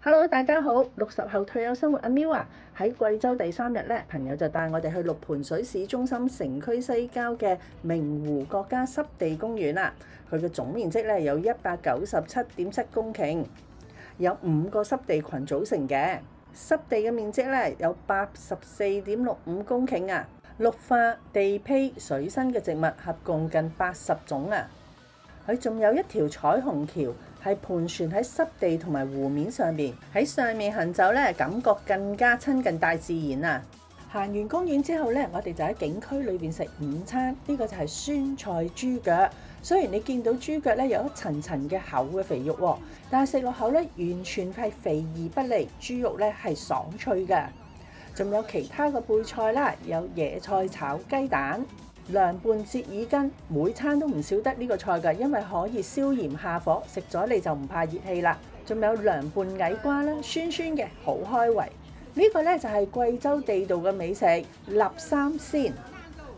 Hello，大家好，60後退休生活阿 Miu 啊，喺貴州第3日咧，朋友就帶我哋去六盤水市中心城區西郊嘅明湖國家濕地公園啦。佢嘅總面積咧有197.7公頃，有5個濕地群組成嘅。濕地嘅面積咧有84.65公頃啊，綠化、地披、水生嘅植物合共近80種啊。佢仲有一條彩虹橋，係盤旋喺濕地同埋湖面上邊，喺上面行走咧，感覺更加親近大自然啊！行完公園之後咧，我哋就喺景區裏邊食午餐，呢個就係酸菜豬腳。雖然你見到豬腳咧有一層層嘅厚嘅肥肉喎，但係食落口咧完全係肥而不膩，豬肉咧係爽脆嘅。仲有其他嘅配菜啦，有椰菜炒雞蛋、涼拌折耳根，每餐都唔少得呢個菜㗎，因為可以消炎下火，食咗你就唔怕熱氣啦。仲有涼拌矮瓜啦，酸酸嘅，好開胃。呢個呢就係貴州地道嘅美食臘三鮮，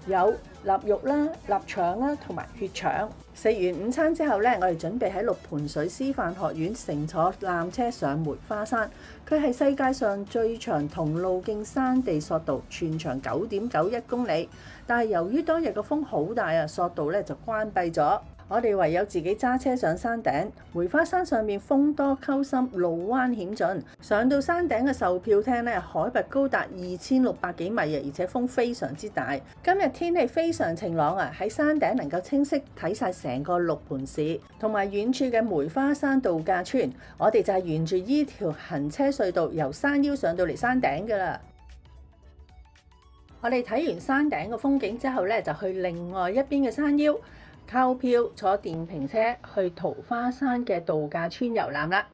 有臘肉啦、臘腸啦同埋血腸。食完午餐之後呢，我哋準備喺六盤水師範學院乘坐纜車上梅花山。佢係世界上最長同路徑山地索道，全長9.91公里。但係由於當日個風好大啊，索道咧就關閉咗。我哋唯有自己揸車上山頂。梅花山上面風多溝深，路彎險峻。上到山頂嘅售票廳咧，海拔高達2600幾米啊，而且風非常之大。今日天氣非常晴朗啊，喺山頂能夠清晰睇晒成個六盤市同埋遠處嘅梅花山度假村。我哋就係沿住依條行車隧道由山腰上到嚟山頂㗎啦。我哋睇完山頂嘅風景之後咧，就去另外一邊嘅山腰購票，坐電瓶車去桃花山嘅度假村遊覽啦。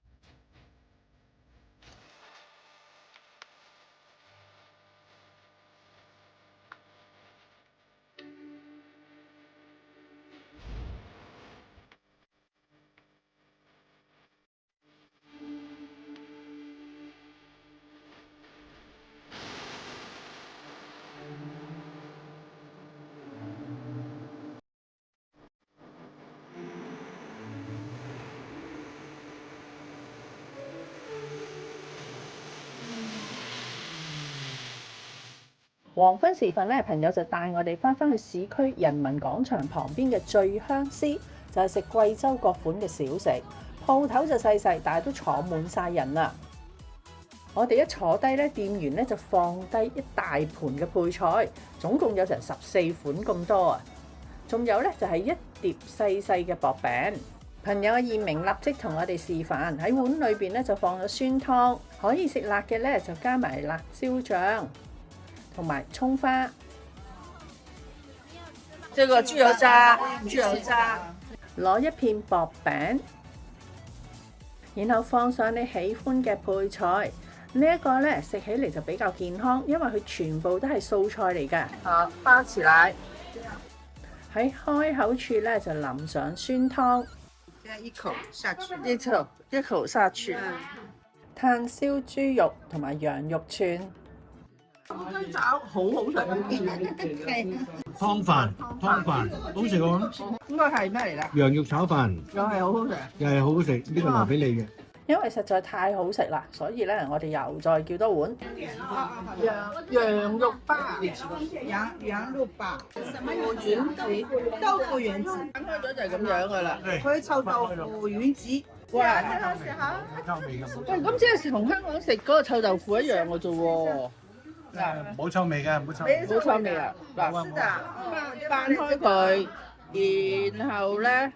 黃昏時分咧，朋友就帶我哋翻去市區人民廣場旁邊嘅醉香絲，就係食貴州各款嘅小食。鋪頭就細細，但係都坐滿晒人啦。我哋一坐低咧，店員咧就放低一大盤嘅配菜，總共有成14款咁多啊！仲有咧就係一碟細細嘅薄餅。朋友阿燕明立即同我哋示範，喺碗裏邊咧就放咗酸湯，可以食辣嘅咧就加埋辣椒醬。同埋葱花，這個豬油渣，攞一片薄餅，然後放上你喜歡嘅配菜。呢一個咧食起嚟就比較健康，因為佢全部都係素菜嚟㗎。好，包起來。喺開口處咧就淋上酸湯，一口下去，一口下去。炭燒豬肉同埋羊肉串。湯炒好好食，湯飯好食喎。應該係咩嚟㗎？羊肉炒飯又係好好食，又係好好食，呢個留俾你嘅。因為實在太好食啦，所以咧我哋又再叫多碗。羊肉巴，羊肉巴，什麼丸子？豆腐丸子，揀開咗就係咁樣㗎啦。佢臭豆腐丸子。哇！試下。喂，咁即係同香港食嗰個臭豆腐一樣嘅啫喎。冇臭味嘅，冇臭味。冇臭味啊！嗱，掰開佢，然後咧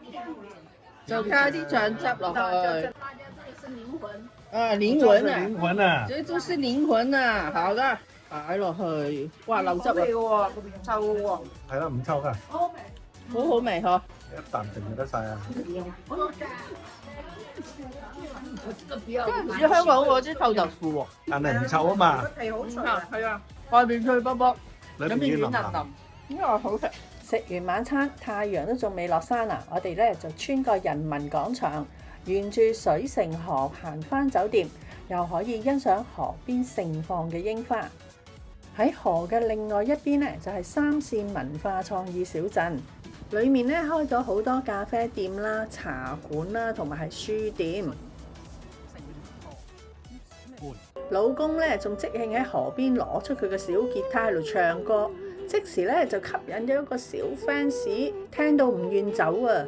就加啲醬汁落去。啊，靈魂啊！靈魂啊！這就是靈魂啊！好的，擺落去。哇，流汁啊！臭喎。係啦，唔臭㗎。好好味嗬！一啖定唔得晒啊！唔似香港嗰啲臭豆腐喎，但係唔臭啊嘛。皮好脆，係啊，外面脆卜卜，裏面軟腍腍。呢個好食。食完晚餐，太陽都仲未落山啊！我哋咧就穿過人民廣場，沿住水城河行返酒店，又可以欣賞河邊盛放嘅櫻花。喺河嘅另外一邊咧，就係三線文化創意小鎮。裏面咧開咗好多咖啡店啦、茶館啦，同埋係書店。老公咧仲即興喺河邊攞出佢嘅小吉他喺度唱歌，即時咧就吸引咗一個小 fans， 聽到唔願走啊！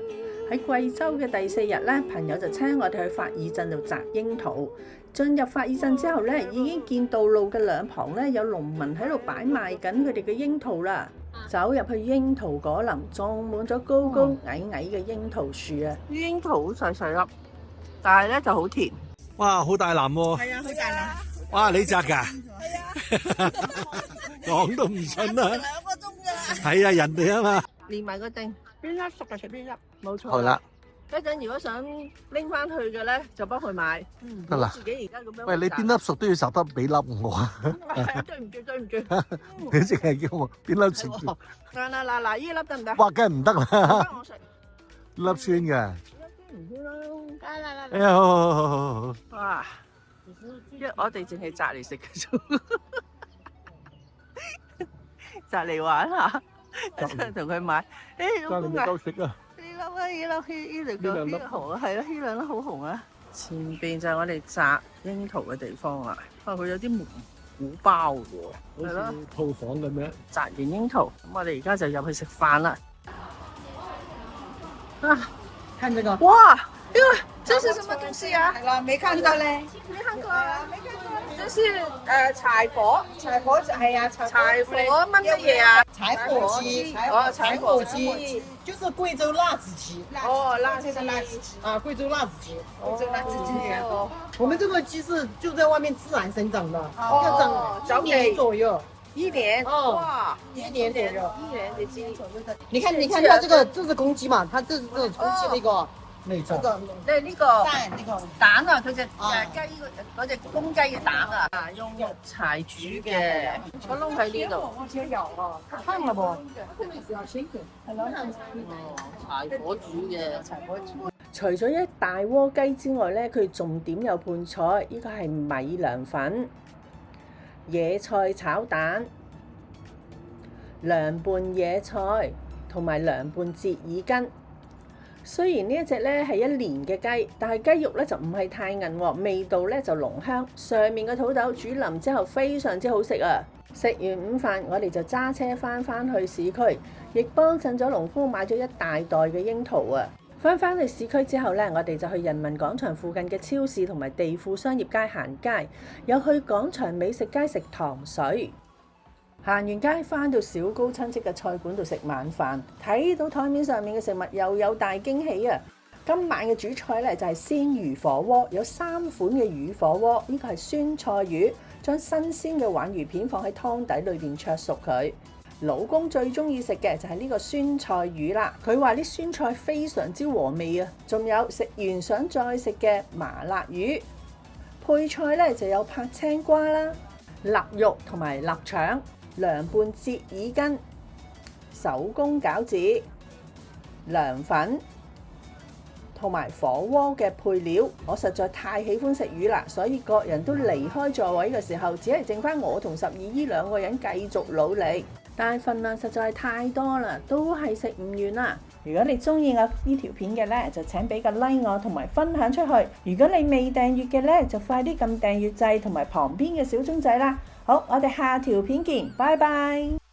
喺貴州嘅第4日咧，朋友就請我哋去法爾鎮度摘櫻桃。進入法爾鎮之後咧，已經見道路嘅兩旁咧有農民喺度擺賣緊佢哋嘅櫻桃啦。走入去櫻桃果林，種滿咗高高矮矮嘅櫻桃樹啊！櫻桃好細細粒，但係咧就好甜。哇，好大籃喎！係啊，好大籃。哇，你摘㗎？係啊。講都唔信啦。2個鐘㗎。係啊，人哋啊嘛。連埋個丁，邊粒熟就食邊粒，冇錯。好啦。一陣如果想拎翻去嘅咧，就幫佢買。得啦。自己而家咁樣。喂，你邊粒熟都要摘得俾粒我啊！對唔住，對唔住。你淨係叫我邊粒食？嗱，呢粒得唔得？哇，梗係唔得啦！我食。粒酸嘅。唔酸啦。哎呀，好。哇！我哋淨係摘嚟食嘅啫，摘嚟玩下，同佢買。誒，老公啊！夠食啊！呢粒紅啊，係啦，呢兩粒好紅啊！前邊就係我哋摘櫻桃嘅地方啦。佢有啲蒙古包嘅喎，係咯，套房咁樣。摘完櫻桃，咁我哋而家就入去食飯啦。啊，看這個。哇！這是什麼東西啊？係啦，沒看過咧。沒看過啊，沒看過。這是柴火，係啊，柴火燜乜嘢啊？柴火雞，柴火雞，就是貴州辣子雞。哦，辣子雞啊，貴州辣子雞，貴州辣子雞。哦，我們這個雞是就在外面自然生長的，長1年左右。一年，哇，1年左右。1年的雞。你看它這個，這是公雞嘛？它這是重慶那個。呢個呢個蛋啊，佢隻雞嗰隻公雞嘅蛋啊，用柴煮嘅，個窿喺呢度。香啦噃，係咯，柴火煮嘅，柴火煮。除咗一大鍋雞之外咧，佢重點有盤菜，呢個係米涼粉、野菜炒蛋、涼拌野菜同埋涼拌折耳根。雖然呢一隻咧係1年嘅雞，但係雞肉咧就唔係太韌喎，味道咧就濃香。上面嘅土豆煮腍之後非常之好食啊！食完午飯，我哋就揸車翻去市區，亦幫襯咗農夫買咗一大袋嘅櫻桃啊！翻去市區之後咧，我哋就去人民廣場附近嘅超市同埋地庫商業街行街，又去廣場美食街食糖水。行完街，翻到小高親戚嘅菜館度食晚飯，睇到台面上面嘅食物又有大驚喜啊！今晚嘅主菜咧就係鮮魚火鍋，有3款嘅魚火鍋，呢個係酸菜魚，將新鮮嘅鯇魚片放喺湯底裏邊灼熟佢。老公最中意食嘅就係呢個酸菜魚啦，佢話啲酸菜非常之和味啊！仲有食完想再食嘅麻辣魚，配菜咧就有拍青瓜啦、臘肉同埋臘腸。涼拌折耳根、手工餃子、涼粉同埋火鍋嘅配料，我實在太喜歡食魚啦，所以各人都離開座位嘅時候，只係剩翻我同12姨2個人繼續努力，但係份量實在係太多啦，都係食唔完啦。如果你中意我呢條片嘅呢，就請俾個 like 我同埋分享出去。如果你未訂閱嘅呢，就快啲撳訂閱掣同埋旁邊嘅小鐘仔啦。好，我哋下條片見，拜拜。